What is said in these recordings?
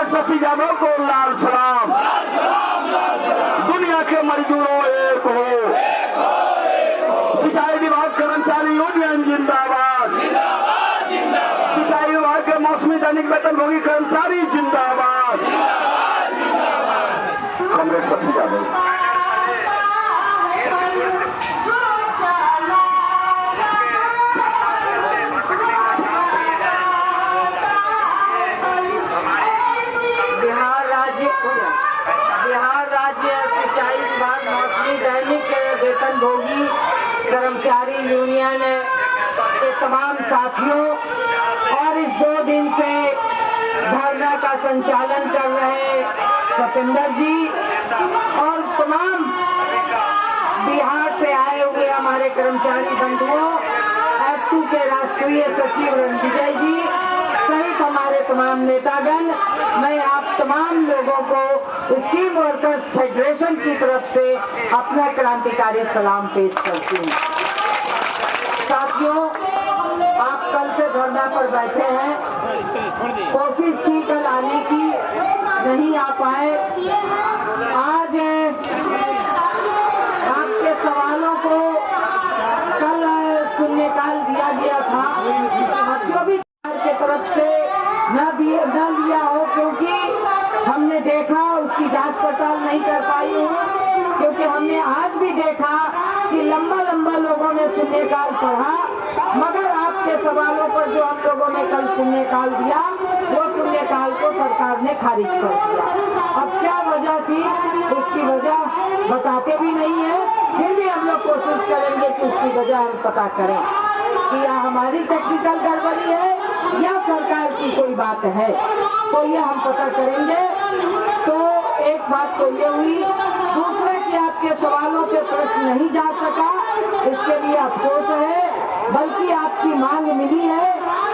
शशि यादव को लाल सलाम। दुनिया के मजदूरों एक हो। सिंचाई विभाग कर्मचारी यूनियन जिंदाबाद। सिंचाई विभाग के मौसमी दैनिक वेतनभोगी कर्मचारी जिंदाबाद। कांग्रेस शशि यादव। बिहार राज्य सिंचाई विभाग मौसमी दैनिक वेतनभोगी कर्मचारी यूनियन के तमाम साथियों और इस 2 दिन से धरना का संचालन कर रहे सतेंद्र जी और तमाम बिहार से आए हुए हमारे कर्मचारी बंधुओं, एक्टू के राष्ट्रीय सचिव रणविजय जी सहित हमारे तमाम नेतागण, मैं आप तमाम लोगों को स्कीम वर्कर्स फेडरेशन की तरफ से अपना क्रांतिकारी सलाम पेश करती हूँ। साथियों, आप कल से धरना पर बैठे हैं, कोशिश की कल आने की, नहीं आ पाए। आज आपके सवालों को कल शून्यकाल दिया गया था, जो भी के तरफ से न लिया हो, क्योंकि हमने देखा उसकी जांच पड़ताल नहीं कर पाई हूँ, क्योंकि हमने आज भी देखा कि लंबा लोगों ने शून्यकाल पढ़ा, मगर आपके सवालों पर जो हम लोगों ने कल शून्यकाल दिया वो शून्यकाल को सरकार ने खारिज कर दिया। अब क्या वजह थी, उसकी वजह बताते भी नहीं है, फिर भी हम लोग कोशिश करेंगे कि उसकी वजह हम पता करें कि या हमारी टेक्निकल गड़बड़ी है या सरकार की कोई बात है, तो ये हम पता करेंगे। तो एक बात तो ये हुई, दूसरे कि आपके सवालों पे प्रश्न नहीं जा सका, इसके लिए अफसोस है, बल्कि आपकी मांग मिली है,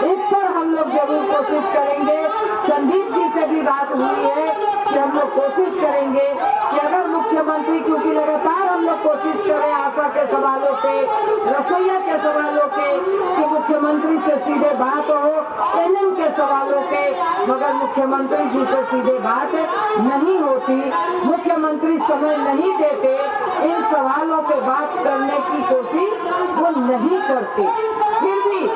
इस पर हम लोग जरूर कोशिश करेंगे। संदीप जी से भी बात हुई है कि हम लोग कोशिश करेंगे कि अगर मुख्यमंत्री, क्योंकि लगातार हम लोग कोशिश करें आशा के सवालों पे, रसोईया के सवालों पे, कि मुख्यमंत्री से सीधे बात हो, एनएम के सवालों पे, मगर मुख्यमंत्री जी से सीधे बात नहीं होती, मुख्यमंत्री समय नहीं देते, इन सवालों पे बात करने की कोशिश वो नहीं करते। फिर भी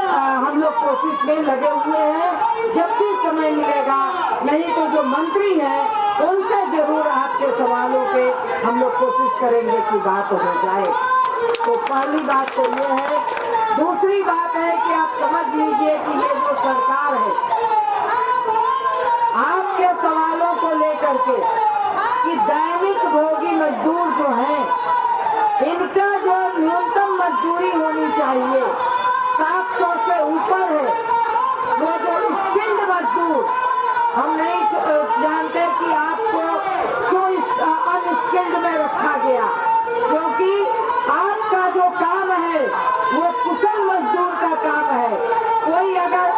हम लोग कोशिश में लगे हुए हैं, जब भी समय मिलेगा, नहीं तो जो मंत्री हैं उनसे जरूर आपके सवालों पे हम लोग कोशिश करेंगे कि बात हो जाए। तो पहली बात तो ये है। दूसरी बात है कि आप समझ लीजिए कि ये जो सरकार है, आपके सवालों को लेकर के कि दैनिक भोगी मजदूर जो हैं, इनका जो न्यूनतम मजदूरी होनी चाहिए 700 से ऊपर है, वो जो स्किल्ड मजदूर, हम नहीं जानते कि आपको क्यों अनस्किल्ड में रखा गया, क्योंकि आपका जो काम है वो कुशल मजदूर का काम है। कोई अगर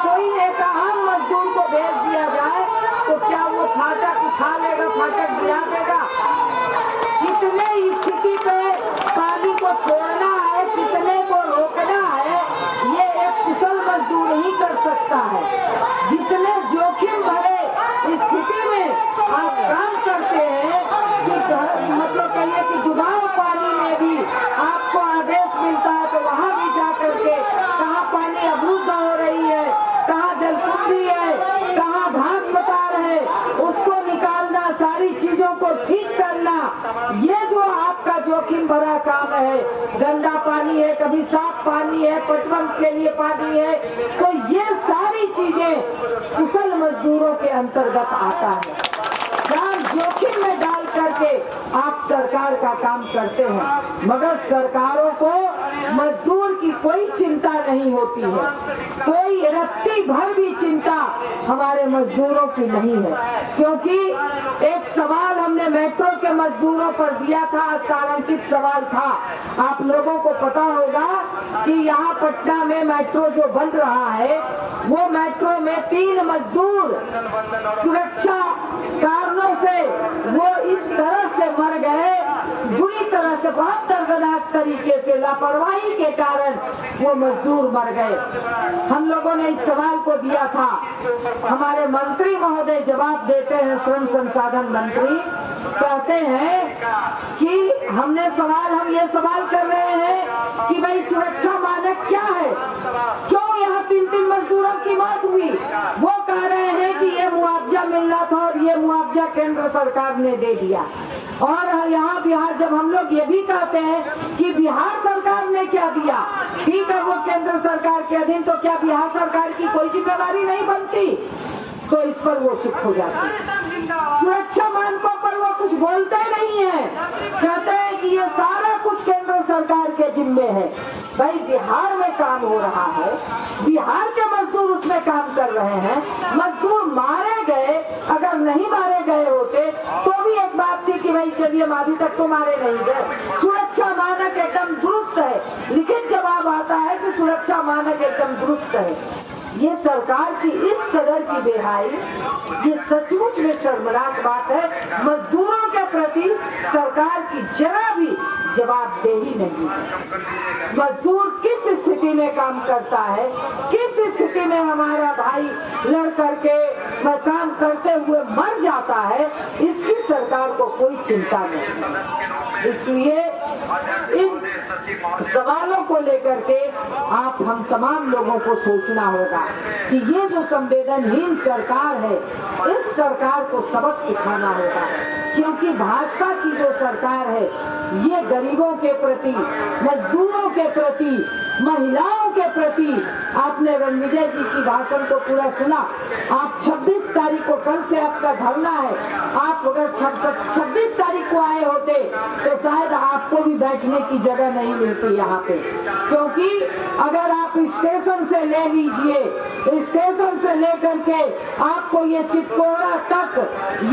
कोई एक आम मजदूर को भेज दिया जाए तो क्या वो फाटक उठा लेगा, फाटक गिरा देगा? कितने स्थिति पे पानी को छोड़ना है, कितने को रोकना है, ये एक कुशल मजदूर ही कर सकता है। जितने जोखिम भरे स्थिति में आप काम करते हैं कि मतलब कहिए कि डुबाऊ पानी में भी आपको आदेश मिलता है तो वहाँ भी जा करके कहाँ पानी अवरुद्ध हो रही है, कहाँ जलकुंभी है, कहाँ घास पतार है, उसको निकालना, सारी चीजों को ठीक करना, ये जो आपका जोखिम भरा काम है। गंदा पानी है, कभी साफ पानी है, पटवन के लिए पानी है, तो ये सारी चीजें कुशल मजदूरों के अंतर्गत आता है। काम जोखिम में डाल करके आप सरकार का काम करते हैं, मगर सरकारों को मजदूर की कोई चिंता नहीं होती है, कोई रत्ती भर भी चिंता हमारे मजदूरों की नहीं है। क्योंकि एक सवाल हमने मेट्रो के मजदूरों पर दिया था, तारांकित सवाल था। आप लोगों को पता होगा कि यहाँ पटना में मेट्रो जो बन रहा है, वो मेट्रो में 3 मजदूर सुरक्षा कारणों से वो इस तरह से मर गए, बुरी तरह से, बहुत दर्दनाक तरीके से, लापरवाही के कारण वो मजदूर मर गए। हम लोगों ने इस सवाल को दिया था हमारे मंत्री महोदय जवाब देते हैं, श्रम संसाधन मंत्री कहते हैं कि हम ये सवाल कर रहे हैं कि भाई सुरक्षा मानक क्या है, क्यों यहाँ 3 मजदूरों की मौत हुई। वो कह रहे हैं कि ये मुआवजा मिलना था और ये मुआवजा केंद्र सरकार ने दे दिया। और यहाँ बिहार, जब हम लोग ये भी कहते हैं कि बिहार सरकार ने क्या दिया, ठीक है वो केंद्र सरकार के अधीन, तो क्या बिहार सरकार की कोई जिम्मेदारी नहीं बनती, तो इस पर वो चुप हो जाती। सुरक्षा मानकों पर वो कुछ बोलते नहीं है, कहते हैं कि ये सारा कुछ केंद्र सरकार के जिम्मे है। भाई बिहार में काम हो रहा है, बिहार के मजदूर उसमें काम कर रहे हैं, मजदूर मारे गए, अगर नहीं मारे गए होते तो भी एक बात थी कि भाई चलिए अभी तक तो मारे नहीं गए, सुरक्षा मानक एकदम दुरुस्त है। लेकिन जवाब आता है कि सुरक्षा मानक एकदम दुरुस्त है। ये सरकार की इस कदर की बेहाई, ये सचमुच में शर्मनाक बात है। मजदूरों के प्रति सरकार की जरा भी जवाबदेही नहीं है। मजदूर किस स्थिति में काम करता है, किस स्थिति में हमारा भाई लड़ करके काम करते हुए मर जाता है, इसकी सरकार को कोई चिंता नहीं। इसलिए इन सवालों को लेकर के आप हम तमाम लोगों को सोचना होगा कि ये जो संवेदनहीन सरकार है, इस सरकार को सबक सिखाना होगा। क्योंकि भाजपा की जो सरकार है, ये गरीबों के प्रति, मजदूरों के प्रति, महिलाओं के प्रति, आपने रणविजय जी की भाषण को पूरा सुना। आप 26 तारीख को, कल से आपका धरना है, आप अगर 26 तारीख को आए होते तो शायद आपको भी बैठने की जगह नहीं मिलती यहाँ पे। क्योंकि अगर आप स्टेशन से ले लीजिए, स्टेशन से लेकर के आपको ये चितकोड़ा तक,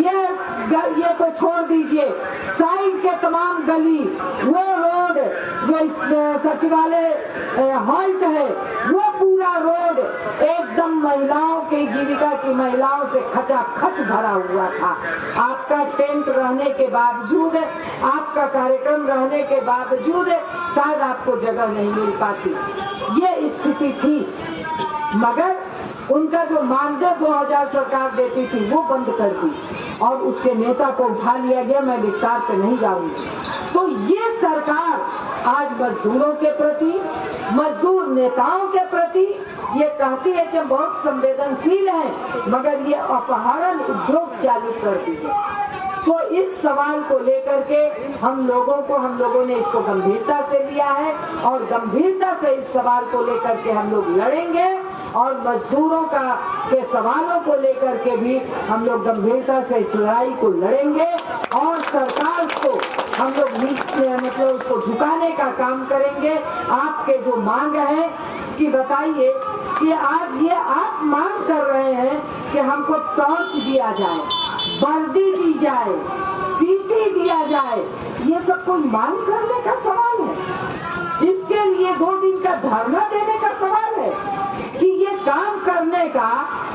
ये तो छोड़ दीजिए, साइड के तमाम गली, वो रोड जो सचिवालय हॉल्ट है, वो पूरा रोड एकदम महिलाओं की जीविका की महिलाओं से खचाखच भरा हुआ था। आपका टेंट रहने के बावजूद, आपका कार्यक्रम रहने के बावजूद शायद आपको जगह नहीं मिल पाती, ये स्थिति थी। मगर उनका जो मानदेय 2000 सरकार देती थी वो बंद कर दी और उसके नेता को उठा लिया गया। मैं विस्तार पे नहीं जाऊंगी। तो ये सरकार आज मजदूरों के प्रति, मजदूर नेताओं के प्रति ये कहती है कि हम बहुत संवेदनशील हैं, मगर ये अपहरण उद्योग चालू कर दीजिए। तो इस सवाल को लेकर के हम लोगों ने इसको गंभीरता से लिया है और गंभीरता से इस सवाल को लेकर के हम लोग लड़ेंगे और मजदूरों के सवालों को लेकर के भी हम लोग गंभीरता से इस लड़ाई को लड़ेंगे और सरकार को हम लोग मतलब उसको झुकाने का काम करेंगे। आपके जो मांग है कि बताइए कि आज ये आप मांग कर रहे हैं कि हमको टॉर्च दिया जाए, वर्दी दी जाए, सीटी दिया जाए, ये सब कोई मांग करने का सवाल है? इसके लिए 2 दिन का धरना देने का सवाल है कि ये काम करने का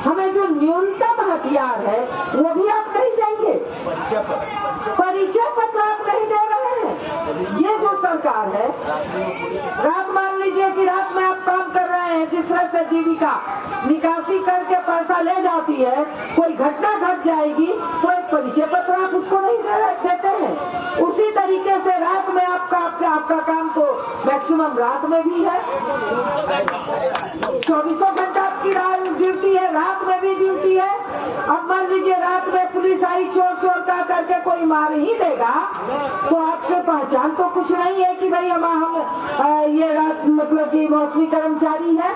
हमें जो न्यूनतम हथियार है वो भी आप नहीं देंगे, परिचय पत्र आप नहीं दे रहे हैं। ये जो सरकार है, रात मान लीजिए कि रात में आप काम कर रहे हैं, जिस तरह से जीविका निकासी करके पैसा ले जाती है, कोई घटना घट जाएगी तो एक परिचय पत्र आप उसको नहीं देते हैं। उसी तरीके से रात में आपका काम तो मैक्सिमम रात में भी है, 24 घंटा आपकी ड्यूटी है, रात में भी ड्यूटी है। अब मान लीजिए रात में पुलिस आई, चोर का करके कोई मार ही देगा तो आपके पहचान तो कुछ नहीं है कि भाई हम ये रात मतलब कि मौसमी कर्मचारी है।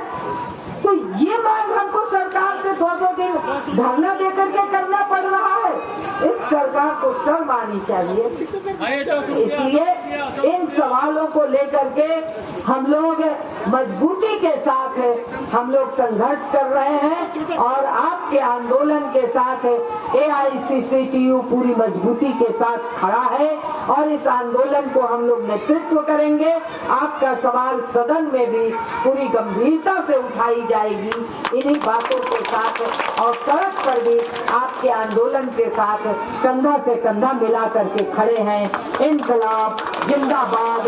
तो ये मांग हमको सरकार से 2-2 दिन धरना देकर के करना पड़ रहा है। इस सरकार को शर्म आनी चाहिए। इसलिए इन सवालों को लेकर के हम लोग मजबूती के साथ हम लोग संघर्ष कर रहे हैं और आपके आंदोलन के साथ AICCTU पूरी मजबूती के साथ खड़ा है और इस आंदोलन को हम लोग नेतृत्व करेंगे। आपका सवाल सदन में भी पूरी गंभीरता से उठाई जाएगी इन्हीं बातों के साथ और सड़क पर भी आपके आंदोलन के साथ कंधा से कंधा मिला करके खड़े हैं। इंकलाब जिंदाबाद।